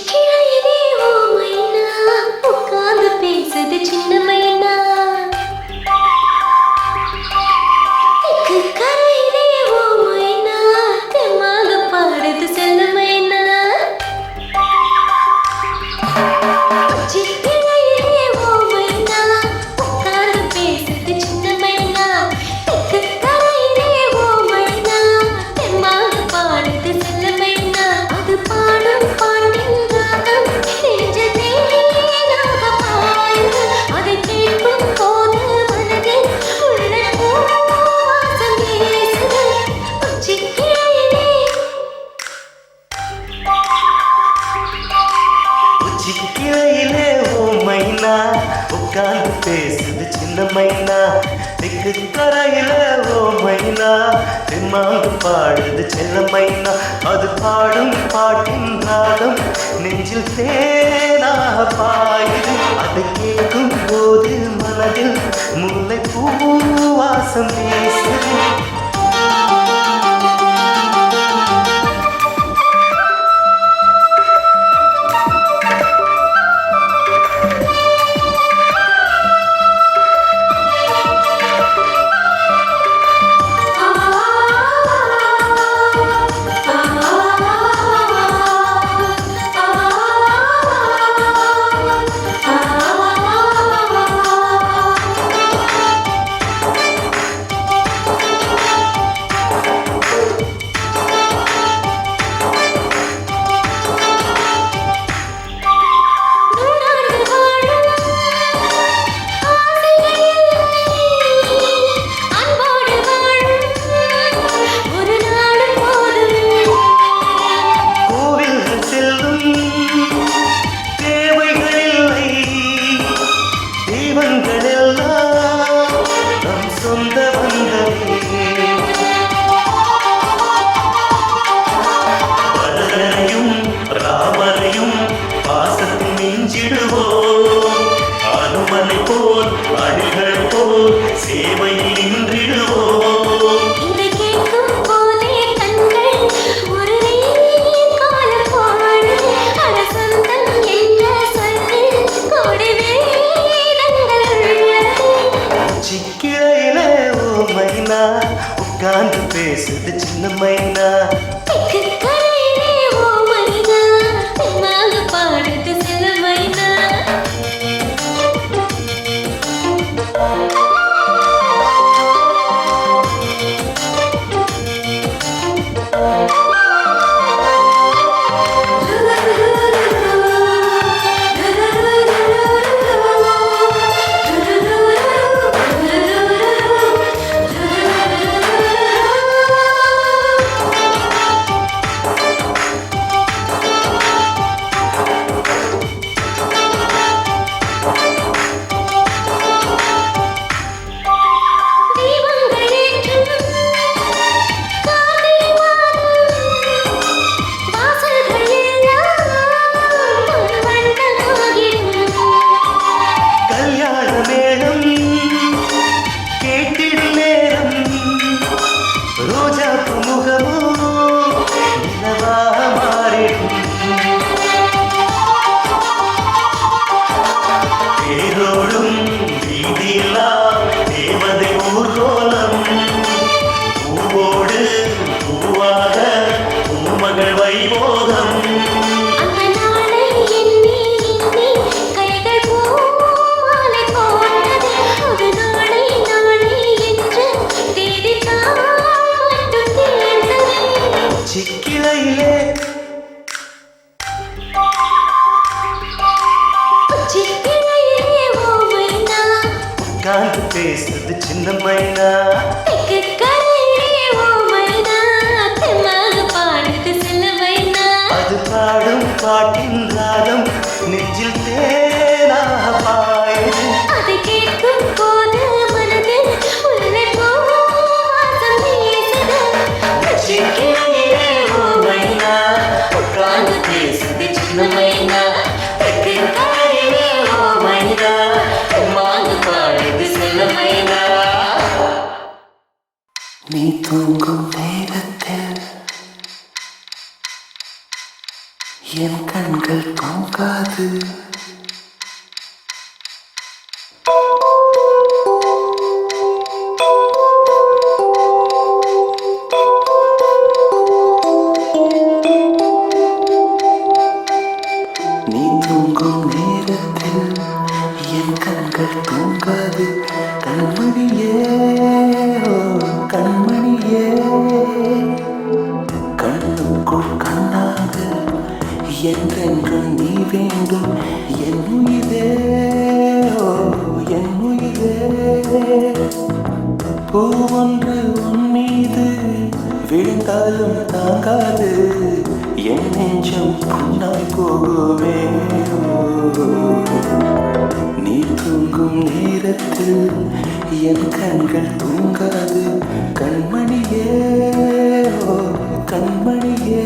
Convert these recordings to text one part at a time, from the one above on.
கிளையிலே ஓ மைனா உட்கார்ந்து பேசுது சின்ன மைனா தெக்கு கரையிலே ஓ மைனா தெம்மாக பாடுது செல்ல மைனா கிளையிலே ஓ மைனா உட்கார்ந்து பேசுது சின்ன மைனா தெக்கு கரையிலே ஓ மைனா தெம்மாக பாடுது செல்ல மைனா அது பாடும் பாட்டின் ராகம் நெஞ்சதே ராகமாயுது அதை கேட்கும் போது மனதில் உள்ள பூவாசம் வீசுது உச்சிக்கிளையிலே உச்சிக்கிளையிலே ஓ மைனா உட்கார்ந்து பேசுது சின்ன மைனா தெக்கு கரையில ஓ மைனா தெம்மாங்கு பாடுது செல்ல மைனா அது பாடும் பாட்டின் ராகம் நெஞ்சில் தேனாக பாயுது அதை கேட்கும் போது மனதில் முல்லை பூவாசம் வீசுது அனுமனை போல் அடிகள் போல் சேவையில் நின்றிடுவோம் இதை கேட்கும் போதே கண்கள் ஒரு காலம் பாடுது அரசந்தம் என்ற சொல்லில் கோடி வேதங்கள் உள்ளது சிக்கிளையிலே ஓ மைனா உட்கார்ந்து பேசுது சின்ன மைனா தெக்கு கரையிலே ஓ மைனா தெம்மாக பாடுது செல்ல மைனா சிக்கிளையிலே உச்சிக்கிளையிலே ஓ மைனா உட்கார்ந்து பேசுது சின்ன மைனா தெக்கு கரையிலே ஓ மைனா தெம்மாக பாடுது செல்ல மைனா அது பாடும் பாட்டின் ராகம் நெஞ்சில் தேனாக பாயுது அதை கேட்கும் போது மனதில் உள்ள பூவாசம் வீசுது உச்சிக்கிளையிலே ஓ மைனா உட்கார்ந்து பேசுது சின்ன மைனா தெக்கு கரையிலே ஓ மைனா தெம்மாக பாடுது செல்ல மைனா நீ தூங்கும் நேரத்தில் என் கண்கள் தூங்காது. நீ தூங்கும் நேரத்தில் என் கண்கள் தூங்காது. கண்மணியே, ஓ கண்மணியே, கண்ணுக்குள் கண்ணாக என்றென்றும் நீ வேண்டும். என் உயிரே, ஓ என் உயிரே, பூ ஒன்று உன் மீது விழுந்தாலும் தாங்காது. என் நெஞ்சம் புண்ணாய் போகுமே. நீ தூங்கும் நேரத்தில் என் கண்கள் தூங்காது. கண்மணியே, ஓ கண்மணியே,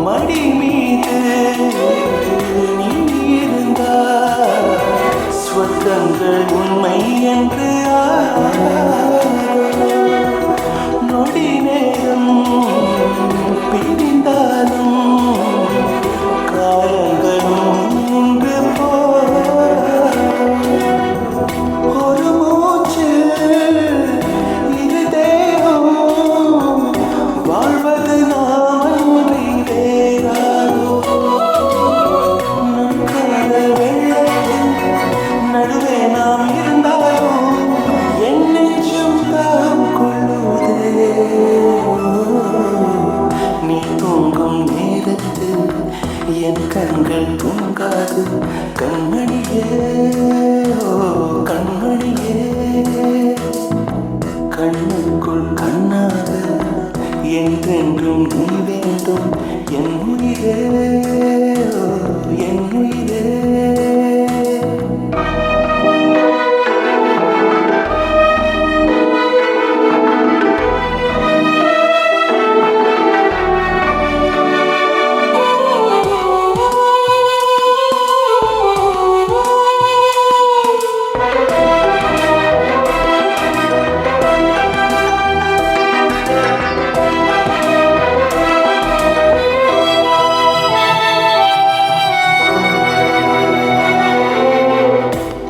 மடி மீது நீ இருந்தால் ஸ்வர்க்கங்கள் உண்மை என்று நொடி நேரம் பிரிந்தாலும் காயங்களும் நின்று ஒரு மூச்சு இது தேகம் வாழ்வது நாமன்றி வேறாரோ. நம் காதல் வெள்ளத்தின் நடுவே நாம் இருந்தாலும் என் நெஞ்சம் தாம் கொள்ளுதே. நீ தூங்கும் நேரத்தில் என் கண்கள் தூங்காது. கண்மணியே, ஓ கண்மணியே, கண்ணுக்குள் கண்ணாக என்றென்றும் நீ வேண்டும். என் உயிரே, ஓ என் உயிரே.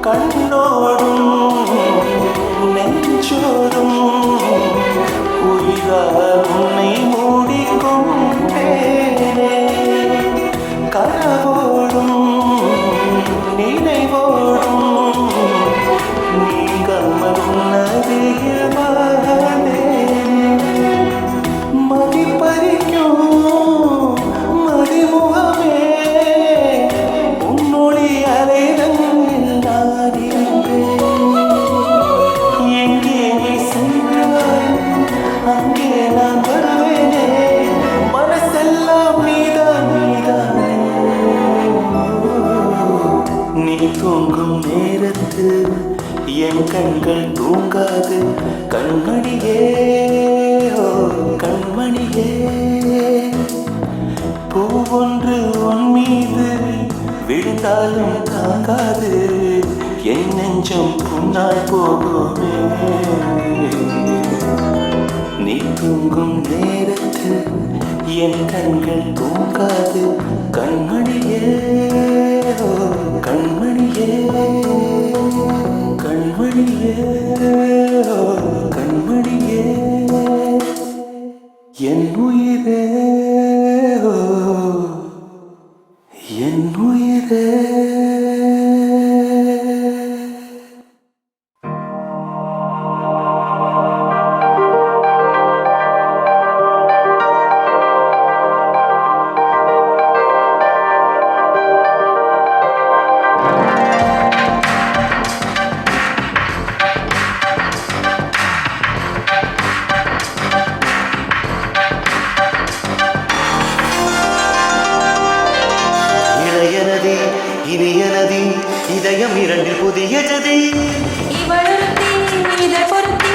கண்ணோடும் நெஞ்சோடும் உயிரால் உன்னை மூடிக்கொண்டேனே. கனவோடும் நினைவோடும் நீங்காமல் உன்னருகில் வாழ்ந்தேனே. மதிப்பறிக்கும் மதிமுகமே உன்னொளி அலைதங்கில் நான் இருந்தேன். எங்கே நீ சென்றாய் அங்கே நான் வருவேனே. மனசெல்லாம் நீதான் நீதானே. நீ தூங்கும் நேரத்தில் என் கண்கள் தூங்காது. கண்மணியே, ஓ கண்மணியே, பூ ஒன்று உன் மீது விழுந்தாலும் தாங்காது. என் நெஞ்சம் புண்ணாய் போகுமே. நீ தூங்கும் நேரத்தில் என் கண்கள் தூங்காது. கண்மணியே, ஓ கண்மணியே, கண்மணியே, ஓ கண்மணியே, என் உயிரே, ஓ என் உயிரே. இனி எனதி இதயம் இரண்டில் புதிய ஜதி இவளொருத்தி இதை பொருத்தி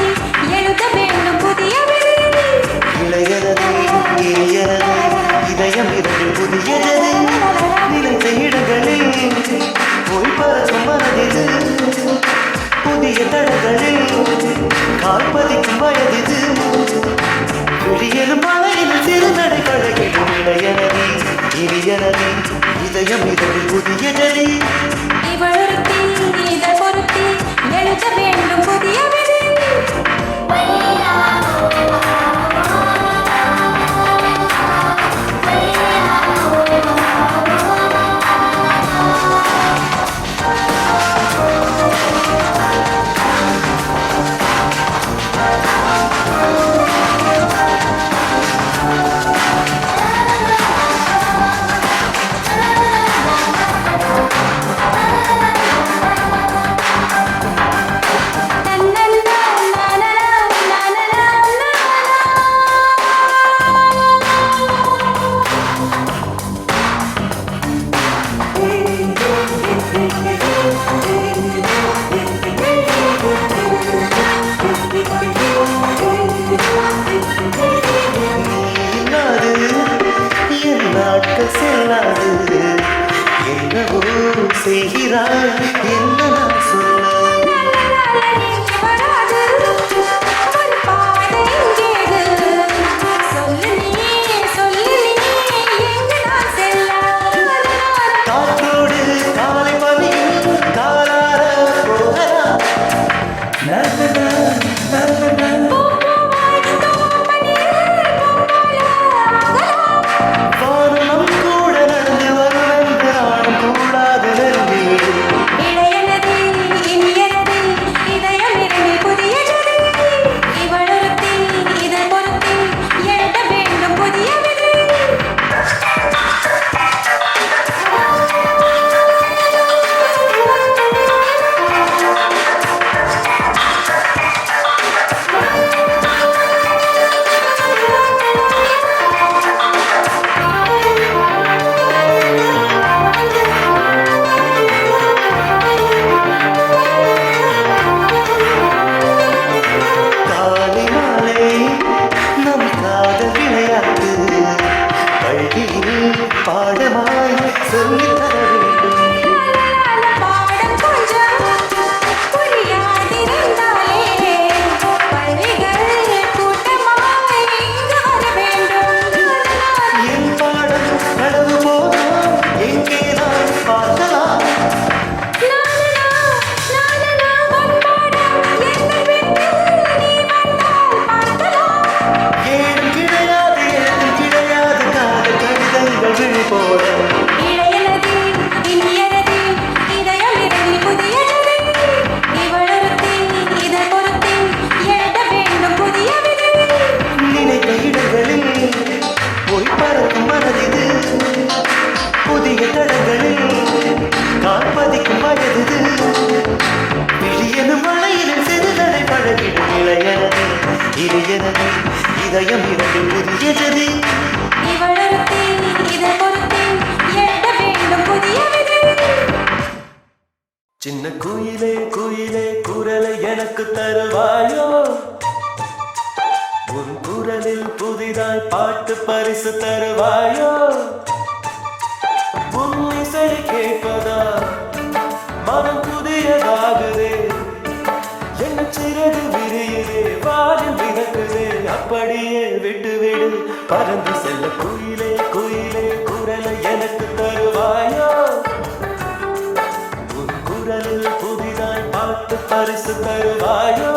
எழுத வேண்டும் புதிய விதி. இளையனதி இனி எனதி இதயம் இரண்டில் புதிய ஜதி நினைத்த இடங்களில் போய் பறக்கும் மனதிது புதிய தடங்களில் கால்பதிக்கும் வயதிது விழியலும் மழையில் சிறுநடை கழகிடும் இளையனதி இனியனதி இதயம் இரண்டில் புதிய ஜதி இவளொருத்தி இதை பொருத்தி எழுத வேண்டும் புதிய விதி. இல்லாது என் நாட்கள் செல்லாது என்னவோ செய்கிறாய் என்ன நான் சொல்ல காற்றோடு காலை மணியில் காலார போகலாம் நல்லதா நல்லதா வானம் கூட நடந்து வருவென்று நானும் கூடாது நெருங்கிவிடு காலை மாலை நம் காதல் விளையாட்டு பள்ளியில் பாடமாய் சொல்லித் தர வேண்டும் என் பாடம் கடவு போதும் எங்கே நான் பார்க்கலாம் ஏதும் கிடையாது ஏதும் கிடையாது காதல் கடிதங்கள் விழி போட நினைத்த இடங்களில் போய் பறக்கும் மனதிது புதிய தடங்களில் கால்பதிக்கும் வயதிது விழியனும் மழையிலும் சிறுநடை பழகிடும் இளையனது இளையனது இதயம் இரண்டு புதிய ஜதி சின்ன குயிலே குயிலே குரலை எனக்கு தருவாயோ உன் குரலில் புதிதாய் பாட்டு பரிசு தருவாயோ உன் இசை கேட்பதா மனம் புதியதாகுதே என்ன சிறகு விரியுதே வாலில் விளக்குதே அப்படியே விட்டு விடு பறந்து செல்ல குயிலே குயிலே குரலை எனக்கு தருவாயோ உன் குரலில் புதிதாய் பாட்டு பரிசு தருவாயோ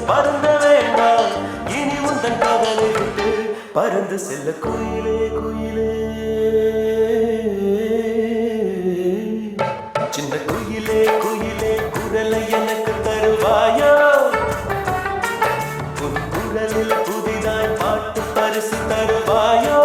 பருந்த வேண்டாம் இனி உந்தன் காதலை விட்டு பறந்து செல்ல குயிலே குயிலே சின்ன குயிலே குயிலே குரலை எனக்கு தருவாயோ உன் குரலில் புதிதாய் பாட்டு பரிசு தருவாயோ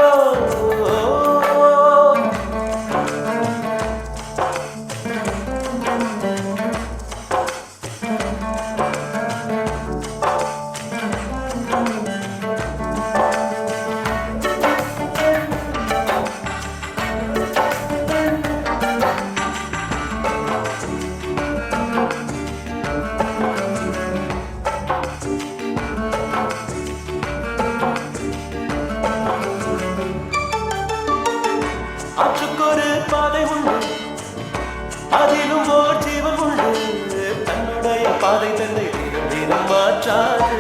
ஆற்றுக்கொரு பாதை உண்டு அதிலும் ஓர் ஜீவன் உண்டு தன்னுடைய பாதை தன்னை தினம் மாற்றாது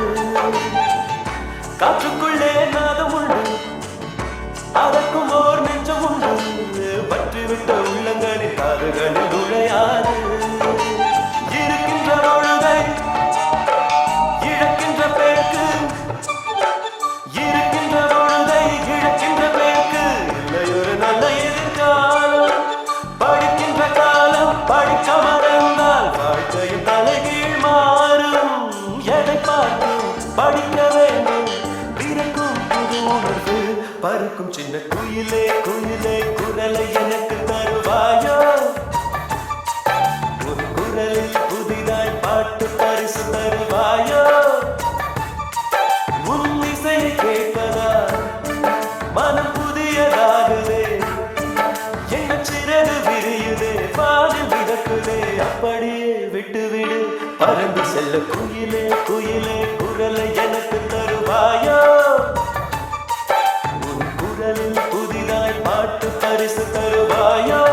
காற்றுக்குள்ளே நாதம் உண்டு அதற்கும் ஓர் நெஞ்சம் உண்டு பற்றிவிட்ட உள்ளங்களின் காதுகளில் நுழையாது இருக்கின்ற பொழுதை இழக்கின்ற பேருக்கு இருக்கின்ற பொழுதை இழக்கின்ற பேருக்கு இல்லை ஒரு நல்ல எதிர்காலம் படிக்கின்ற காலம் படிக்க மறந்தால் வாழ்க்கையும் தலைகீழ் மாறும் எதை பார்க்கும் படிக்க வேண்டும் பிறக்கும் புது உணர்வு பறக்கும் சின்ன குயிலே குயிலே குரலை எனக்கு தருவாயோ உன் குரலில் புதிதாய் பாட்டு பரிசு தருவாயோ உன் இசையை கேட்பதா மனம் புதியதாகுதே என்ன சிறகு விரியுதே பாலில் மிதக்குதே அப்படியே விட்டுவிடு பறந்து செல்ல குயிலே குயிலே குரலை எனக்கு தருவாயோ உன் குரலில் புதிதாய் பாட்டு பரிசு தருவாயோ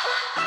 ஆ